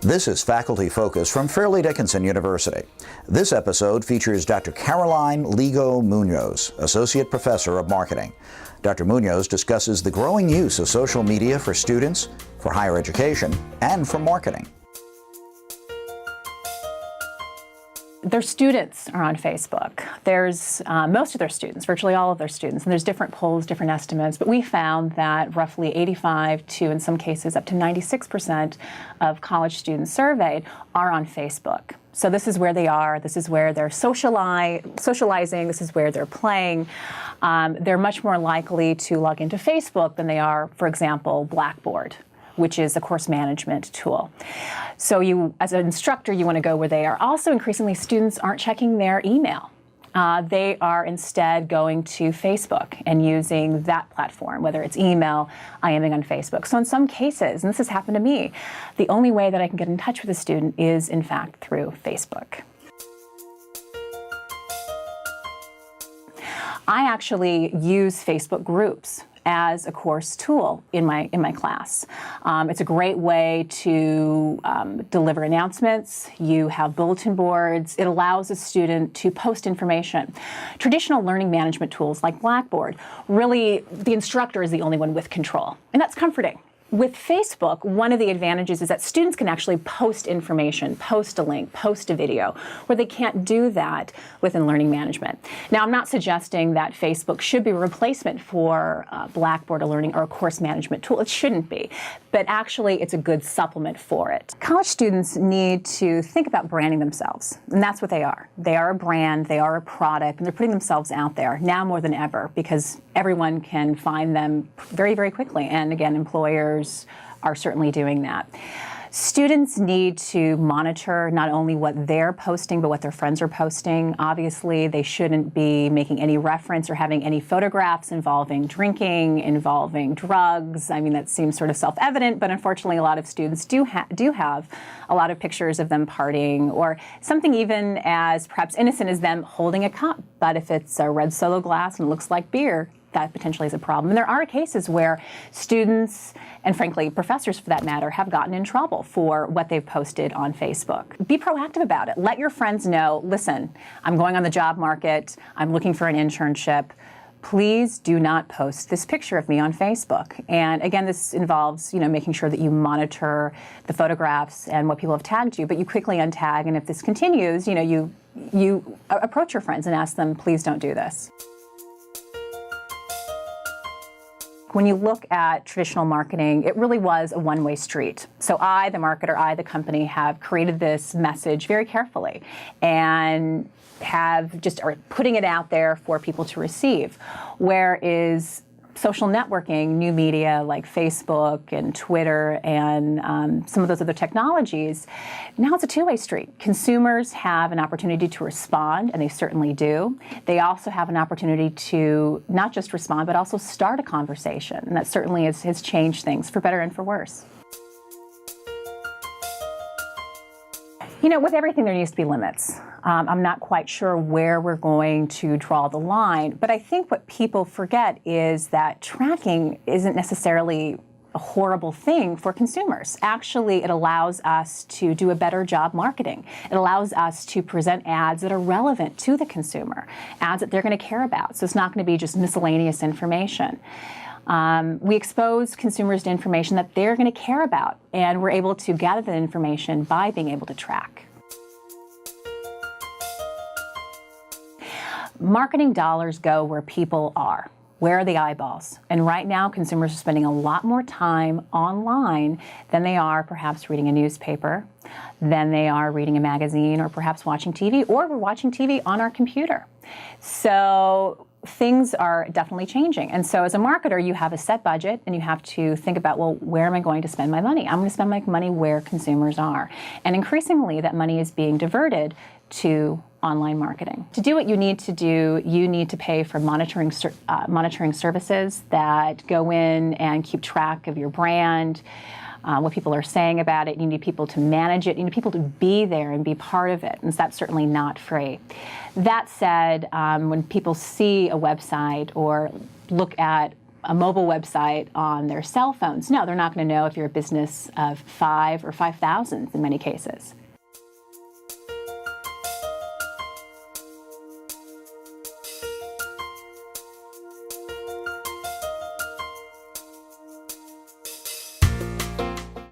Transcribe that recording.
This is Faculty Focus from Fairleigh Dickinson University. This episode features Dr. Caroline Ligo Munoz, Associate Professor of Marketing. Dr. Munoz discusses the growing use of social media for students, for higher education, and for marketing. Their students are on Facebook. There's most of their students, virtually all of their students, and there's different polls, different estimates, but we found that roughly 85 to, in some cases, up to 96% of college students surveyed are on Facebook. So this is where they are, this is where they're socializing, this is where they're playing. They're much more likely to log into Facebook than they are, for example, Blackboard, which is a course management tool. So you, as an instructor, you want to go where they are. Also, increasingly, students aren't checking their email. They are instead going to Facebook and using that platform, whether it's email, IMing on Facebook. So in some cases, and this has happened to me, the only way that I can get in touch with a student is, in fact, through Facebook. I actually use Facebook groups as a course tool in my class. It's a great way to deliver announcements. You have bulletin boards. It allows a student to post information. Traditional learning management tools like Blackboard, really the instructor is the only one with control, and that's comforting. With Facebook, one of the advantages is that students can actually post information, post a link, post a video, where they can't do that within learning management. Now, I'm not suggesting that Facebook should be a replacement for Blackboard or learning or a course management tool. It shouldn't be, but actually it's a good supplement for it. College students need to think about branding themselves, and that's what they are. They are a brand, they are a product, and they're putting themselves out there now more than ever because everyone can find them very, very quickly, and again, employers are certainly doing that. Students need to monitor not only what they're posting, but what their friends are posting. Obviously, they shouldn't be making any reference or having any photographs involving drinking, involving drugs. I mean, that seems sort of self-evident, but unfortunately, a lot of students do have a lot of pictures of them partying, or something even as perhaps innocent as them holding a cup. But if it's a red Solo glass and it looks like beer, that potentially is a problem. And there are cases where students, and frankly professors for that matter, have gotten in trouble for what they've posted on Facebook. Be proactive about it. Let your friends know, listen, I'm going on the job market, I'm looking for an internship. Please do not post this picture of me on Facebook. And again, this involves, making sure that you monitor the photographs and what people have tagged you, but you quickly untag, and if this continues, you approach your friends and ask them, please don't do this. When you look at traditional marketing, it really was a one-way street. So I, the marketer, the company, have created this message very carefully and are putting it out there for people to receive. Whereas social networking, new media like Facebook and Twitter and some of those other technologies, now it's a two-way street. Consumers have an opportunity to respond, and they certainly do. They also have an opportunity to not just respond, but also start a conversation. And that certainly has changed things for better and for worse. With everything, there needs to be limits. I'm not quite sure where we're going to draw the line, but I think what people forget is that tracking isn't necessarily a horrible thing for consumers. Actually, it allows us to do a better job marketing. It allows us to present ads that are relevant to the consumer, ads that they're going to care about. So it's not going to be just miscellaneous information. We expose consumers to information that they're going to care about, and we're able to gather that information by being able to track. Marketing dollars go where people are. Where are the eyeballs? And right now, consumers are spending a lot more time online than they are perhaps reading a newspaper, than they are reading a magazine, or perhaps watching TV, or we're watching TV on our computer. So things are definitely changing. And so as a marketer, you have a set budget, and you have to think about, well, where am I going to spend my money? I'm going to spend my money where consumers are. And increasingly, that money is being diverted to online marketing. To do what you need to do, you need to pay for monitoring services that go in and keep track of your brand, what people are saying about it. You need people to manage it. You need people to be there and be part of it. And that's certainly not free. That said, when people see a website or look at a mobile website on their cell phones. No, they're not going to know if you're a business of 5 or 5,000 in many cases.